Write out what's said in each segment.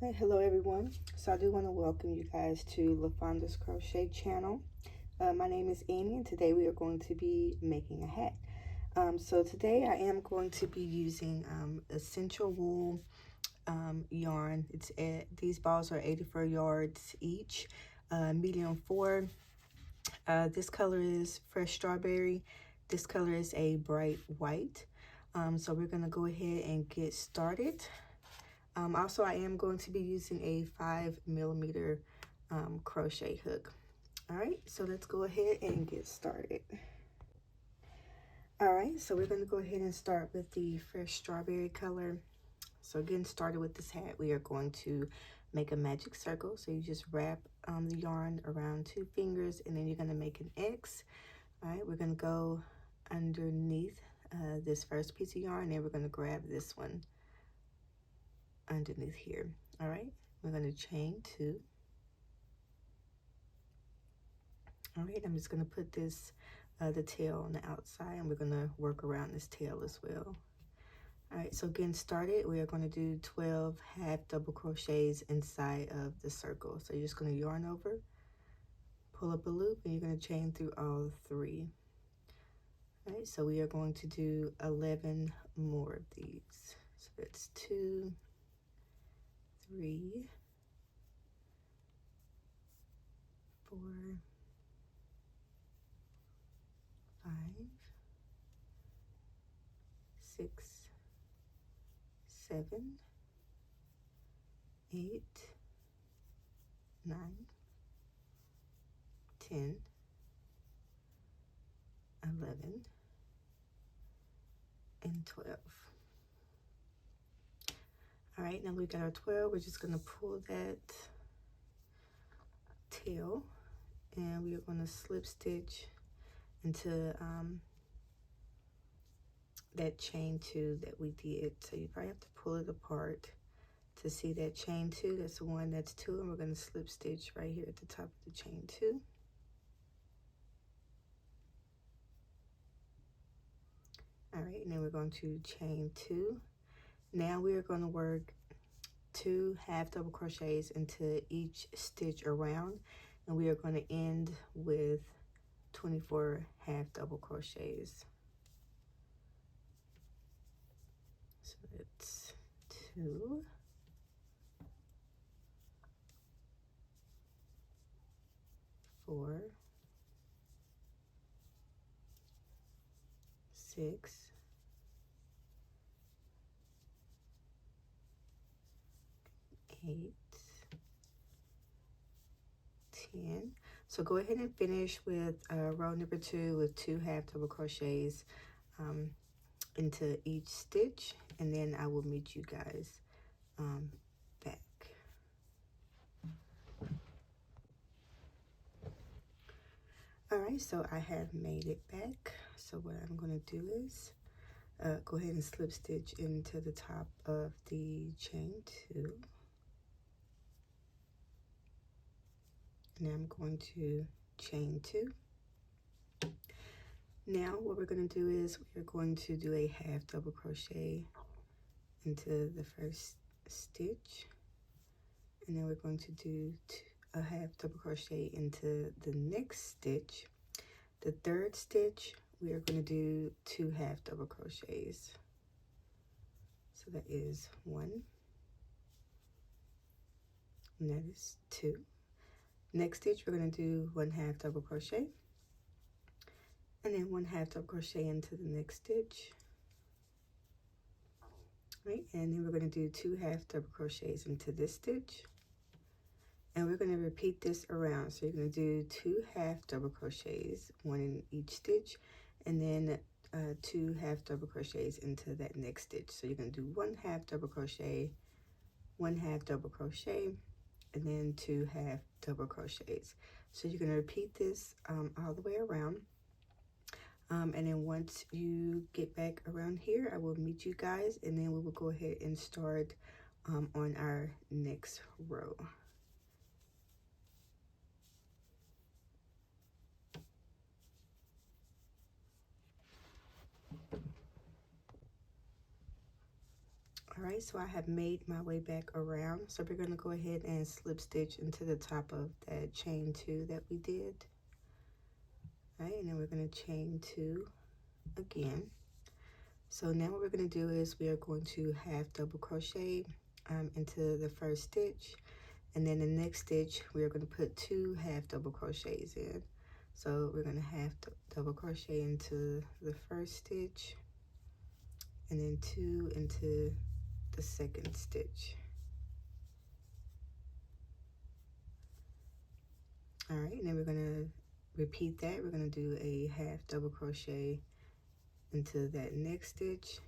Hey, hello everyone. So I do want to welcome you guys to LaFonda's Crochet channel. My name is Annie and today we are going to be making a hat. So today I am going to be using essential wool yarn. These balls are 84 yards each, medium 4. This color is fresh strawberry. This color is a bright white. So we're going to go ahead and get started. Also, I am going to be using a 5mm crochet hook. All right, so let's go ahead and get started. All right, so we're going to go ahead and start with the fresh strawberry color. So getting started with this hat, we are going to make a magic circle. So you just wrap the yarn around 2 fingers and then you're going to make an X. All right, we're going to go underneath this first piece of yarn and we're going to grab this one underneath here. All right, we're going to chain 2. All right, I'm just going to put this the tail on the outside and we're going to work around this tail as well. All right, so getting started, we are going to do 12 half double crochets inside of the circle. So you're just going to yarn over, pull up a loop, and you're going to chain through all 3. All right, so we are going to do 11 more of these. So that's 2, 3, 4, 5, 6, 7, 8, 9, 10, 11, and 12. All right, now we got our 12. We're just going to pull that tail and we are going to slip stitch into that chain 2 that we did. So you probably have to pull it apart to see that chain 2. That's 1, that's 2, and we're going to slip stitch right here at the top of the chain 2. All right, and then we're going to chain 2. Now we are going to work 2 half double crochets into each stitch around, and we are going to end with 24 half double crochets. So it's 2, 4, 6, 8, 10. So go ahead and finish with row number 2 with 2 half double crochets into each stitch, and then I will meet you guys back. All right, so I have made it back. So what I'm going to do is go ahead and slip stitch into the top of the chain 2. And I'm going to chain 2. Now what we're going to do is we're going to do a half double crochet into the first stitch, and then we're going to do a half double crochet into the next stitch. The third stitch we are going to do 2 half double crochets. So that is 1, and that is 2. Next stitch we're going to do 1 half double crochet, and then 1 half double crochet into the next stitch. Right, and then we're going to do 2 half double crochets into this stitch, and we're going to repeat this around. So you're going to do 2 half double crochets, 1 in each stitch, and then 2 half double crochets into that next stitch. So you're going to do 1 half double crochet, 1 half double crochet, and then 2 half double crochets. So you're going to repeat this all the way around. And then once you get back around here, I will meet you guys, and then we will go ahead and start on our next row. All right, so I have made my way back around. So we're going to go ahead and slip stitch into the top of that chain 2 that we did. All right, and then we're going to chain 2 again. So now what we're going to do is we are going to half double crochet into the first stitch, and then the next stitch we are going to put 2 half double crochets in. So we're going to half double crochet into the first stitch, and then 2 into the second stitch. All right, and then we're going to repeat that. We're going to do a half double crochet into that next stitch.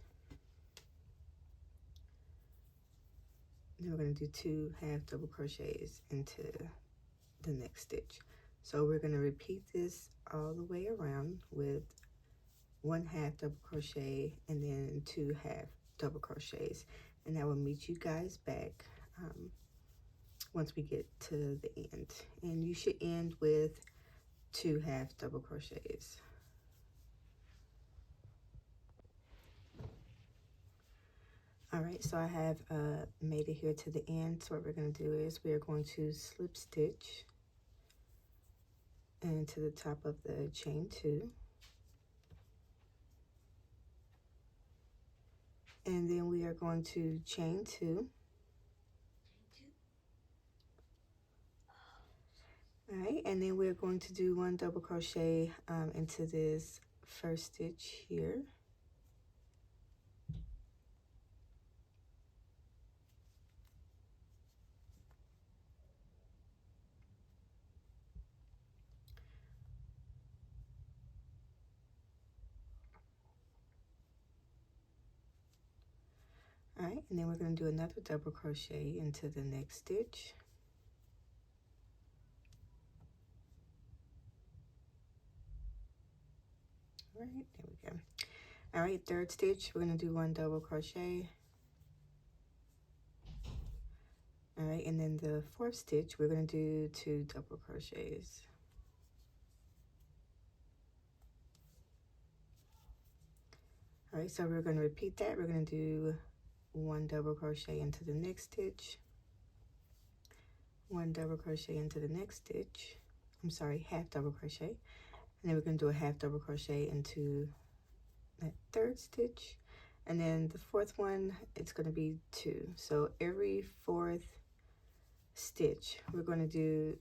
Then we're going to do 2 half double crochets into the next stitch. So we're going to repeat this all the way around with 1 half double crochet and then 2 half double crochets, and I will meet you guys back once we get to the end. And you should end with 2 half double crochets. All right, so I have made it here to the end. So what we're going to do is we are going to slip stitch into the top of the chain 2, and then we are going to chain 2. All right, and then we're going to do 1 double crochet into this first stitch here. All right, and then we're going to do another double crochet into the next stitch. All right, there we go. All right, third stitch, we're going to do 1 double crochet. All right, and then the fourth stitch, we're going to do 2 double crochets. All right, so we're going to repeat that. We're going to do 1 double crochet into the next stitch, 1 double crochet into the next stitch. I'm sorry, half double crochet. And then we're going to do a half double crochet into that third stitch. And then the fourth one, it's going to be 2. So every fourth stitch, we're going to do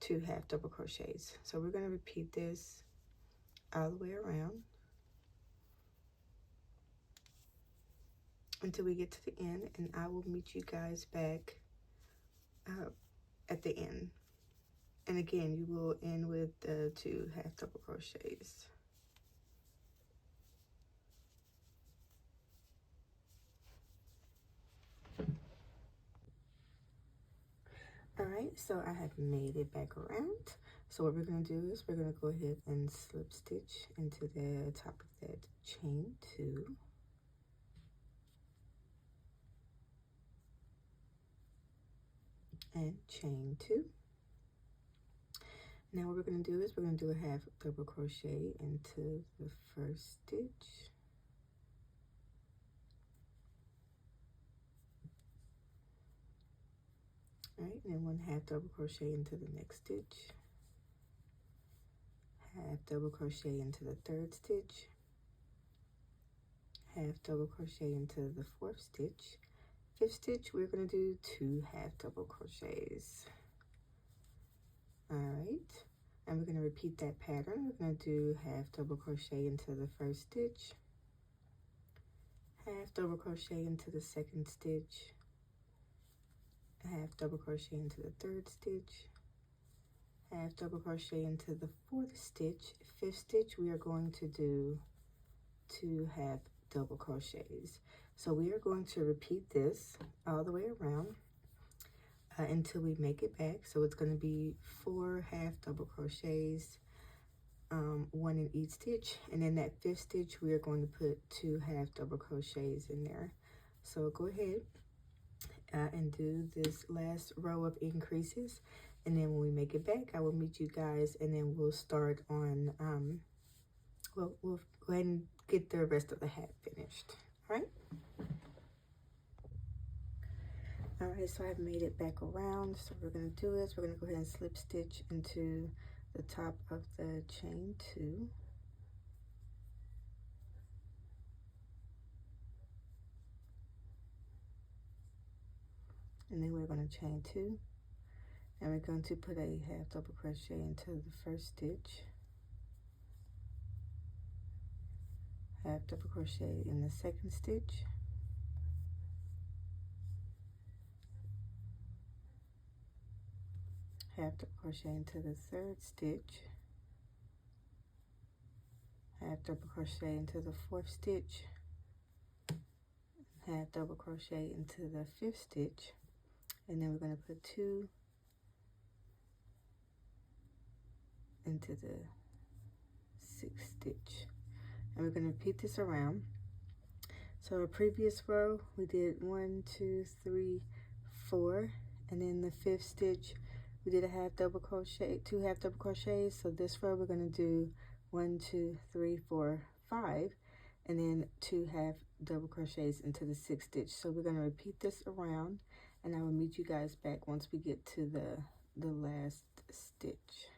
2 half double crochets. So we're going to repeat this all the way around until we get to the end, and I will meet you guys back at the end. And again, you will end with the 2 half double crochets. All right, so I have made it back around. So what we're going to do is we're going to go ahead and slip stitch into the top of that chain 2. And chain 2. Now what we're going to do is we're going to do a half double crochet into the first stitch. All right, and then 1 half double crochet into the next stitch. Half double crochet into the third stitch. Half double crochet into the fourth stitch. Fifth stitch, we're going to do 2 half double crochets. All right, and we're going to repeat that pattern. We're going to do half double crochet into the first stitch, half double crochet into the second stitch, half double crochet into the third stitch, half double crochet into the fourth stitch. Fifth stitch, we are going to do 2 half double crochets. So we are going to repeat this all the way around until we make it back. So it's going to be 4 half double crochets, 1 in each stitch, and in that fifth stitch we are going to put 2 half double crochets in there. So go ahead and do this last row of increases, and then when we make it back, I will meet you guys, and then we'll start on we'll go ahead and get the rest of the hat finished. All right. Alright, so I've made it back around. So what we're going to do is we're going to go ahead and slip stitch into the top of the chain 2. And then we're going to chain 2. And we're going to put a half double crochet into the first stitch. Half double crochet in the second stitch. Half double crochet into the third stitch. Half double crochet into the fourth stitch. Half double crochet into the fifth stitch. And then we're going to put 2 into the sixth stitch. And we're going to repeat this around. So our previous row we did 1, 2, 3, 4, and then the fifth stitch we did a half double crochet, 2 half double crochets. So this row we're going to do 1, 2, 3, 4, 5, and then 2 half double crochets into the sixth stitch. So we're going to repeat this around, and I will meet you guys back once we get to the last stitch.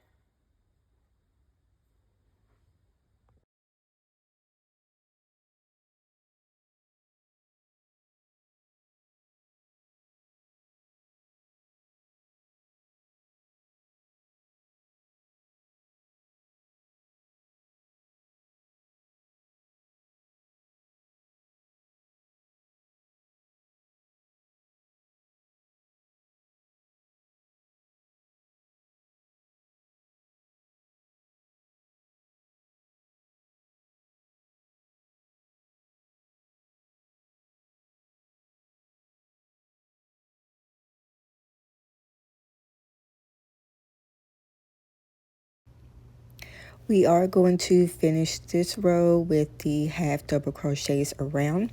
We are going to finish this row with the half double crochets around.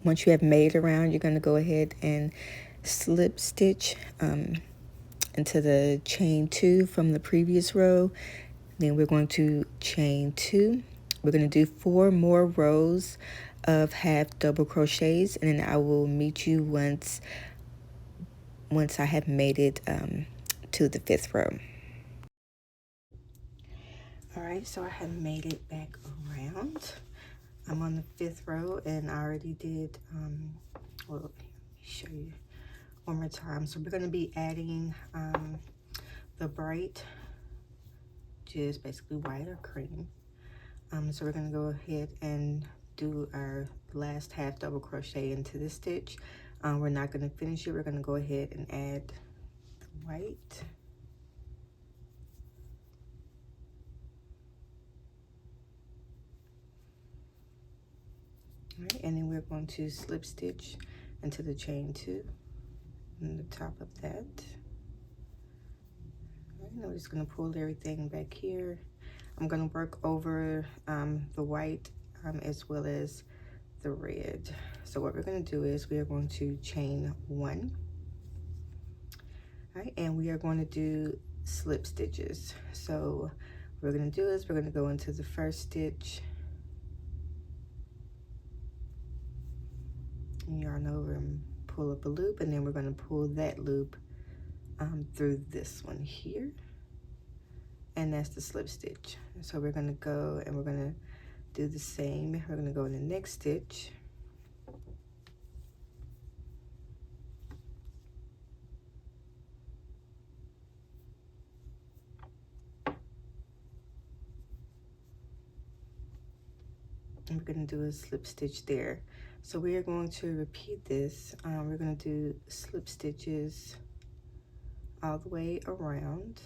Once you have made it around, you're going to go ahead and slip stitch into the chain 2 from the previous row. Then we're going to chain 2. We're going to do 4 more rows of half double crochets, and then I will meet you once I have made it to the 5th row. Alright, so I have made it back around. I'm on the 5th row, and I already did, well, let me show you one more time. So we're going to be adding the bright, which is basically white or cream. So we're going to go ahead and do our last half double crochet into this stitch. We're not going to finish it. We're going to go ahead and add the white. Alright, and then we're going to slip stitch into the chain 2 on the top of that. Alright, now we're just going to pull everything back here. I'm going to work over the white as well as the red. So what we're going to do is we are going to chain 1. All right, and we are going to do slip stitches. So what we're going to do is we're going to go into the first stitch, and yarn over and pull up a loop, and then we're going to pull that loop through this one here, and that's the slip stitch. So we're going to go and we're going to do the same. We're going to go in the next stitch, and we're going to do a slip stitch there. So we are going to repeat this. We're going to do slip stitches all the way around.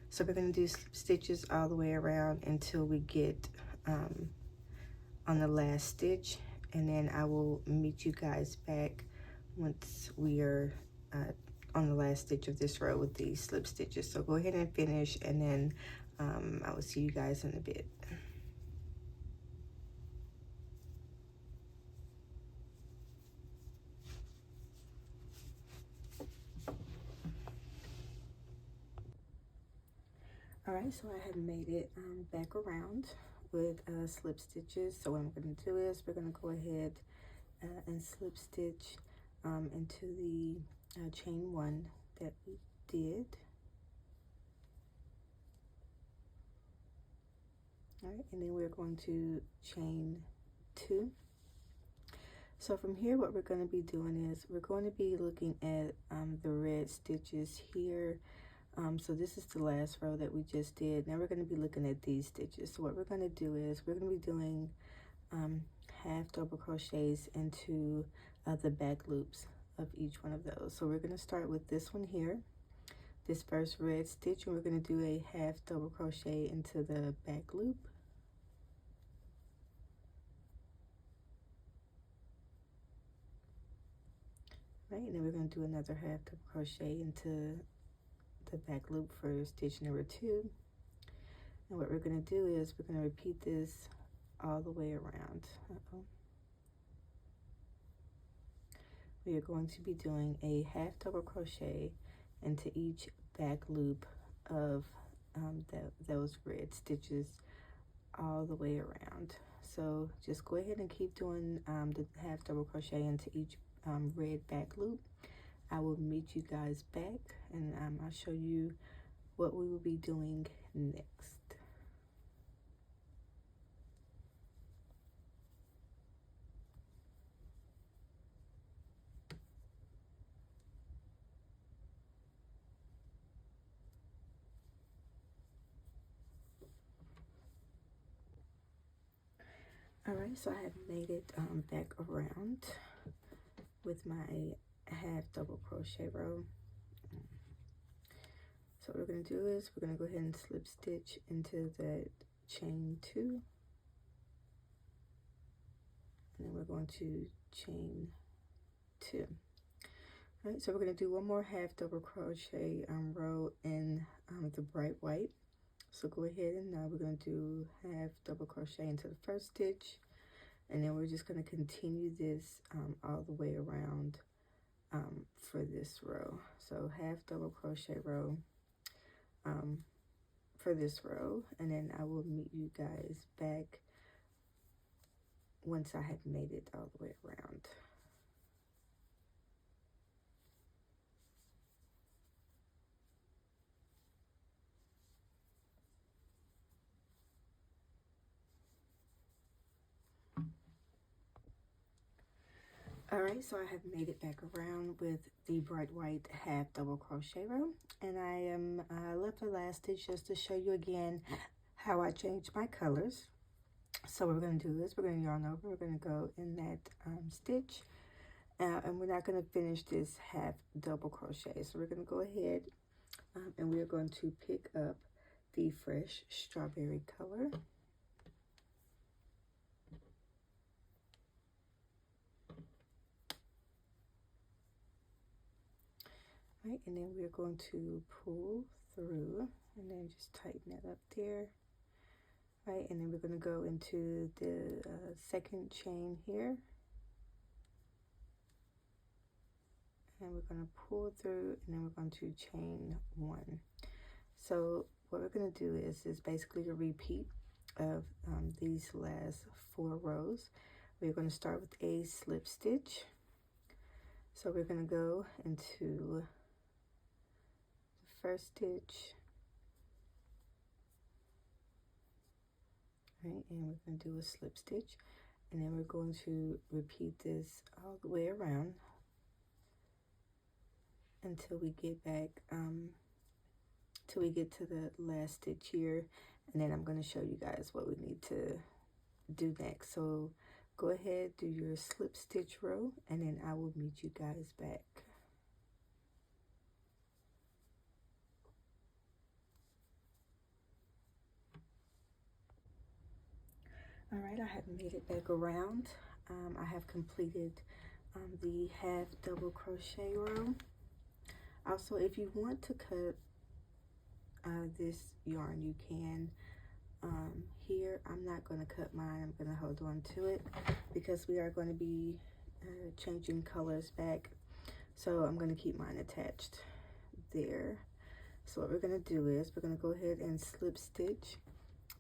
So we're going to do slip stitches all the way around until we get on the last stitch, and then I will meet you guys back once we are on the last stitch of this row with these slip stitches. So go ahead and finish, and then I will see you guys in a bit. right, so I have made it back around with slip stitches. So what I'm going to do is we're going to go ahead and slip stitch into the chain 1 that we did. All right, and then we're going to chain 2. So from here, what we're going to be doing is we're going to be looking at the red stitches here. So this is the last row that we just did. Now we're going to be looking at these stitches. So what we're going to do is we're going to be doing half double crochets into the back loops of each one of those. So we're going to start with this one here, this first red stitch, and we're going to do a half double crochet into the back loop. Right, and then we're going to do another half double crochet into the back loop for stitch number 2. And what we're going to do is we're going to repeat this all the way around. We are going to be doing a half double crochet into each back loop of those red stitches all the way around. So just go ahead and keep doing the half double crochet into each red back loop. I will meet you guys back, and I'll show you what we will be doing next. All right, so I have made it back around with my half double crochet row. So what we're going to do is we're going to go ahead and slip stitch into that chain 2, and then we're going to chain 2. All right, so we're going to do one more half double crochet row in the bright white. So go ahead and now we're going to do half double crochet into the first stitch, and then we're just going to continue this all the way around for this row. So half double crochet row for this row, and then I will meet you guys back once I have made it all the way around. All right, so I have made it back around with the bright white half double crochet row, and I am left the last stitch just to show you again how I changed my colors. So what we're going to do is we're going to yarn over, we're going to go in that stitch, and we're not going to finish this half double crochet. So we're going to go ahead and we are going to pick up the fresh strawberry color. Right, and then we're going to pull through and then just tighten that up there. Right, and then we're going to go into the second chain here, and we're going to pull through, and then we're going to chain 1. So what we're going to do is basically a repeat of these last 4 rows. We're going to start with a slip stitch. So we're going to go into the first stitch, right, and we're going to do a slip stitch, and then we're going to repeat this all the way around until we get back till we get to the last stitch here, and then I'm going to show you guys what we need to do next. So go ahead, do your slip stitch row, and then I will meet you guys back. All right, I have made it back around. I have completed the half double crochet row. Also, if you want to cut this yarn, you can. Here, I'm not going to cut mine. I'm going to hold on to it because we are going to be changing colors back. So I'm going to keep mine attached there. So what we're going to do is we're going to go ahead and slip stitch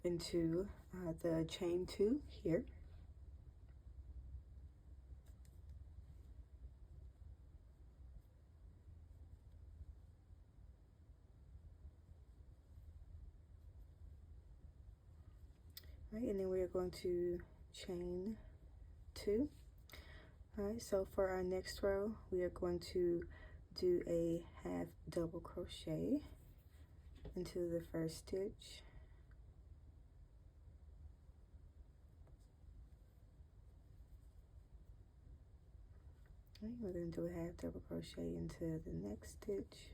into the chain 2 here. Right, and then we're going to chain 2. All right, so for our next row, we are going to do a half double crochet into the first stitch. Right, we're going to do a half double crochet into the next stitch.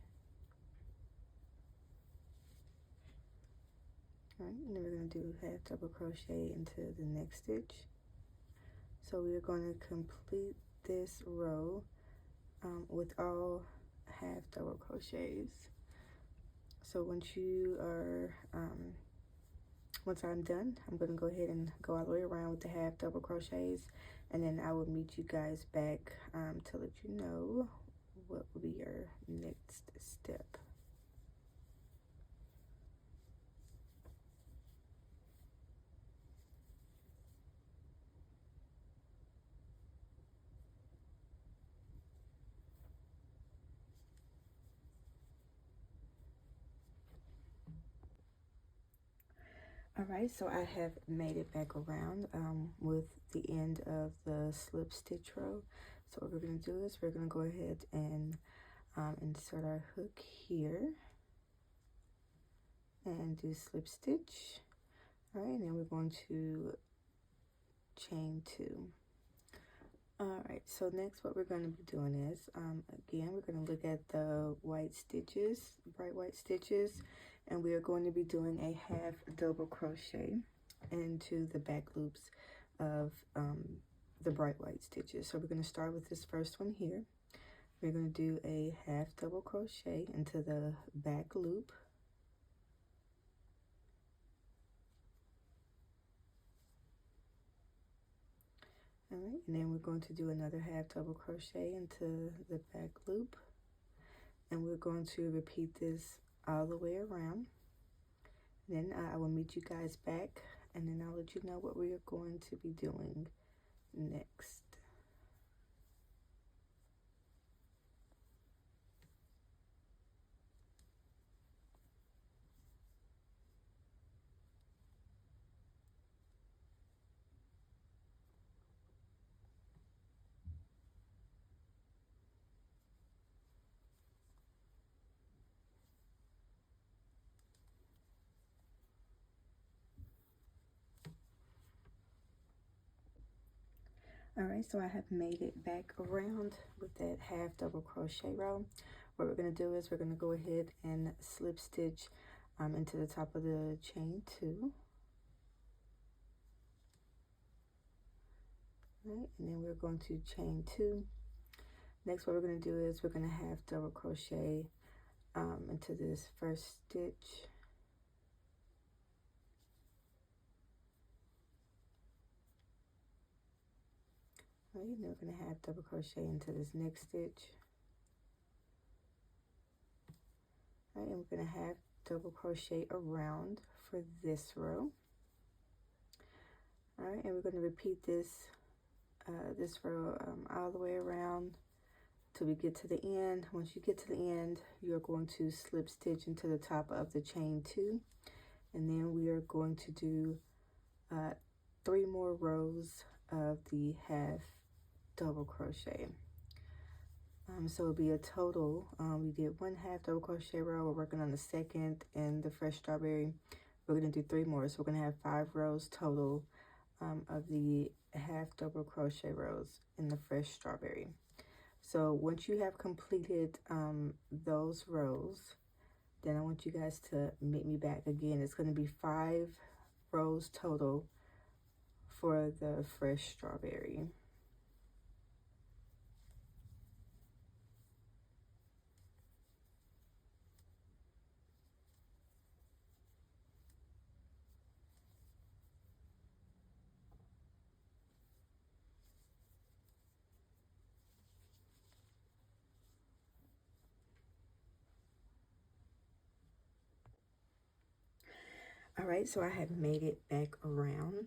All right, and then we're going to do half double crochet into the next stitch. So we are going to complete this row with all half double crochets. So once I'm done, I'm going to go ahead and go all the way around with the half double crochets, and then I will meet you guys back to let you know what will be your next step. All right, so I have made it back around with the end of the slip stitch row. So what we're going to do is we're going to go ahead and insert our hook here and do slip stitch. All right, and then we're going to chain 2. All right, so next what we're going to be doing is, again, we're going to look at the white stitches, bright white stitches, and we are going to be doing a half double crochet into the back loops of the bright white stitches. So we're going to start with this first one here. We're going to do a half double crochet into the back loop. All right, and then we're going to do another half double crochet into the back loop, and we're going to repeat this all the way around. Then I will meet you guys back, and then I'll let you know what we are going to be doing next. All right, so I have made it back around with that half double crochet row. What we're going to do is we're going to go ahead and slip stitch into the top of the chain 2. Right, and then we're going to chain 2. Next, what we're going to do is we're going to half double crochet into this first stitch. Right, and then we're going to half double crochet into this next stitch. Right, and we're going to half double crochet around for this row. All right, and we're going to repeat this row all the way around till we get to the end. Once you get to the end, you're going to slip stitch into the top of the chain 2, and then we are going to do 3 more rows of the half double crochet. So it'll be a total, we did 1 half double crochet row, we're working on the second and the fresh strawberry. We're going to do 3 more, so we're going to have 5 rows total of the half double crochet rows in the fresh strawberry. So once you have completed those rows, then I want you guys to meet me back again. It's going to be 5 rows total for the fresh strawberry. All right, so I have made it back around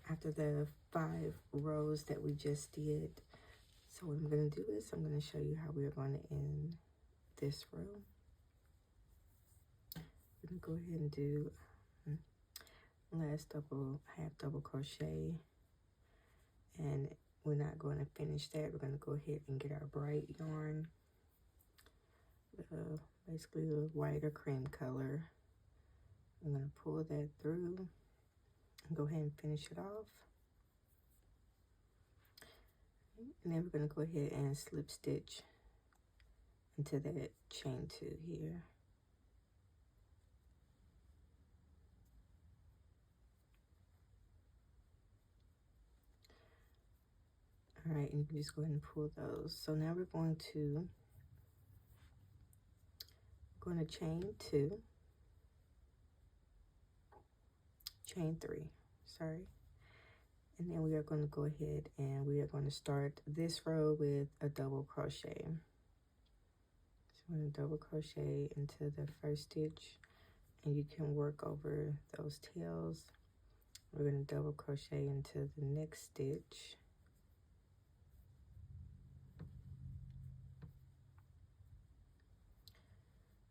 after the 5 rows that we just did. So what I'm going to do is I'm going to show you how we're going to end this row. We're going to go ahead and do last half double crochet, and we're not going to finish that. We're going to go ahead and get our bright yarn, basically a white or cream color. I'm going to pull that through and go ahead and finish it off. And then we're going to go ahead and slip stitch into that chain 2 here. All right, and you can just go ahead and pull those. So now we're going to chain 2, chain 3, sorry. And then we are going to go ahead and we are going to start this row with a double crochet. So I'm going to double crochet into the first stitch, and you can work over those tails. We're going to double crochet into the next stitch.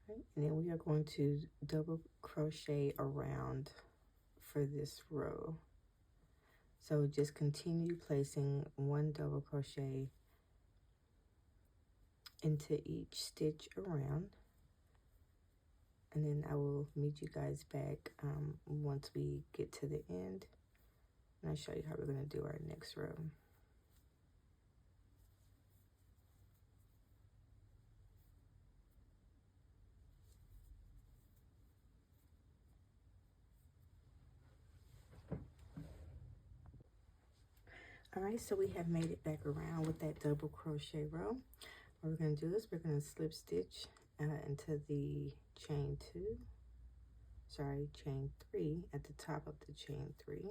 Right, and then we are going to double crochet around for this row. So just continue placing 1 double crochet into each stitch around, and then I will meet you guys back once we get to the end, and I'll show you how we're going to do our next row. All right, so we have made it back around with that double crochet row. What we're going to do is we're going to slip stitch into the chain 3 at the top of the chain 3.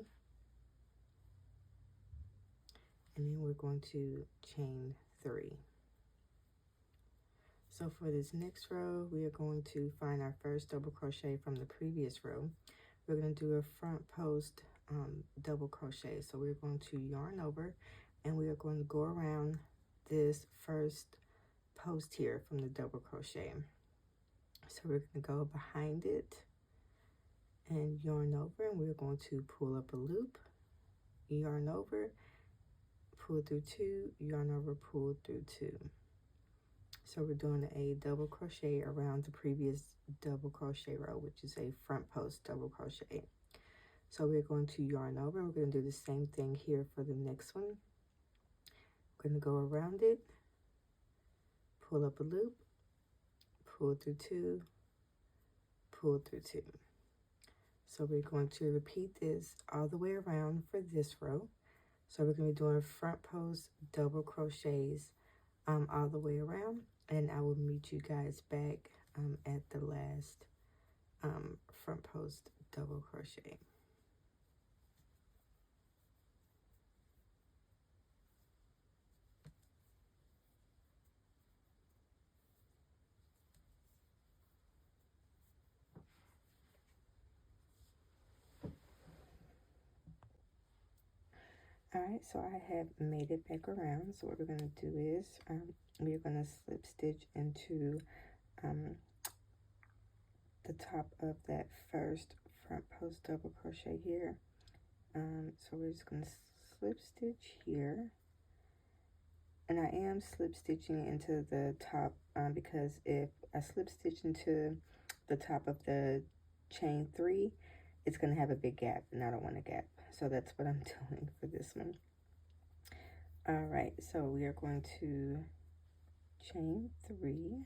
And then we're going to chain 3. So for this next row, we are going to find our first double crochet from the previous row. We're going to do a front post double crochet. So we're going to yarn over, and we are going to go around this first post here from the double crochet. So we're going to go behind it and yarn over, and we're going to pull up a loop, yarn over, pull through 2, yarn over, pull through 2. So we're doing a double crochet around the previous double crochet row, which is a front post double crochet. So we're going to yarn over, and we're going to do the same thing here for the next one. We're going to go around it, pull up a loop, pull through 2, pull through 2. So we're going to repeat this all the way around for this row. So we're going to be doing front post double crochets all the way around, and I will meet you guys back at the last front post double crochet. All right, so I have made it back around. So what we're going to do is we're going to slip stitch into the top of that first front post double crochet here. So we're just going to slip stitch here, and I am slip stitching into the top because if I slip stitch into the top of the chain 3, it's going to have a big gap, and I don't want a gap. So that's what I'm doing for this one. All right, so we are going to chain 3.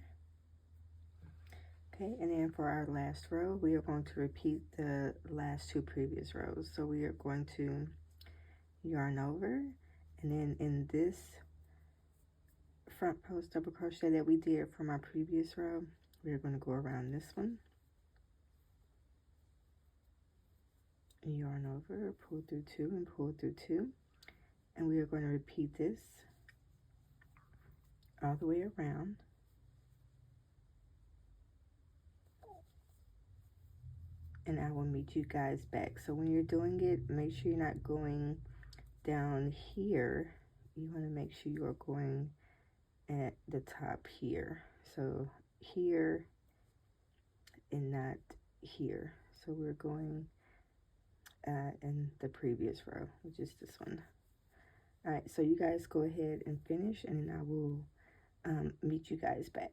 Okay, and then for our last row, we are going to repeat the last 2 previous rows. So we are going to yarn over, and then in this front post double crochet that we did from our previous row, we are going to go around this one, yarn over, pull through 2 and pull through 2, and we are going to repeat this all the way around. and I will meet you guys back. So when you're doing it, make sure you're not going down here. You want to make sure you are going at the top here. So here and not here. So we're going in the previous row, which is this one. All right, so you guys go ahead and finish, and then I will meet you guys back.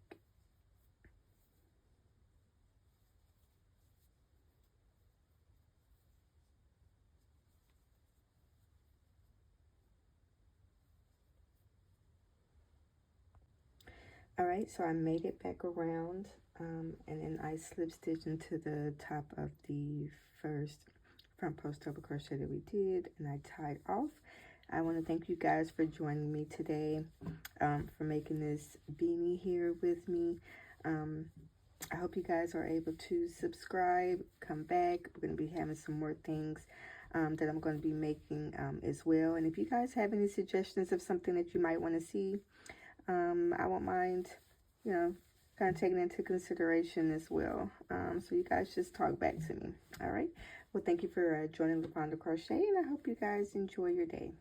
All right, so I made it back around, and then I slip stitched into the top of the first front post double crochet that we did, and I tied off. I want to thank you guys for joining me today, for making this beanie here with me. I hope you guys are able to subscribe, come back. We're going to be having some more things that I'm going to be making as well. And if you guys have any suggestions of something that you might want to see, I won't mind, you know, kind of taking into consideration as well. So you guys just talk back to me. All right. Well, thank you for joining LaFonda Crochet, and I hope you guys enjoy your day.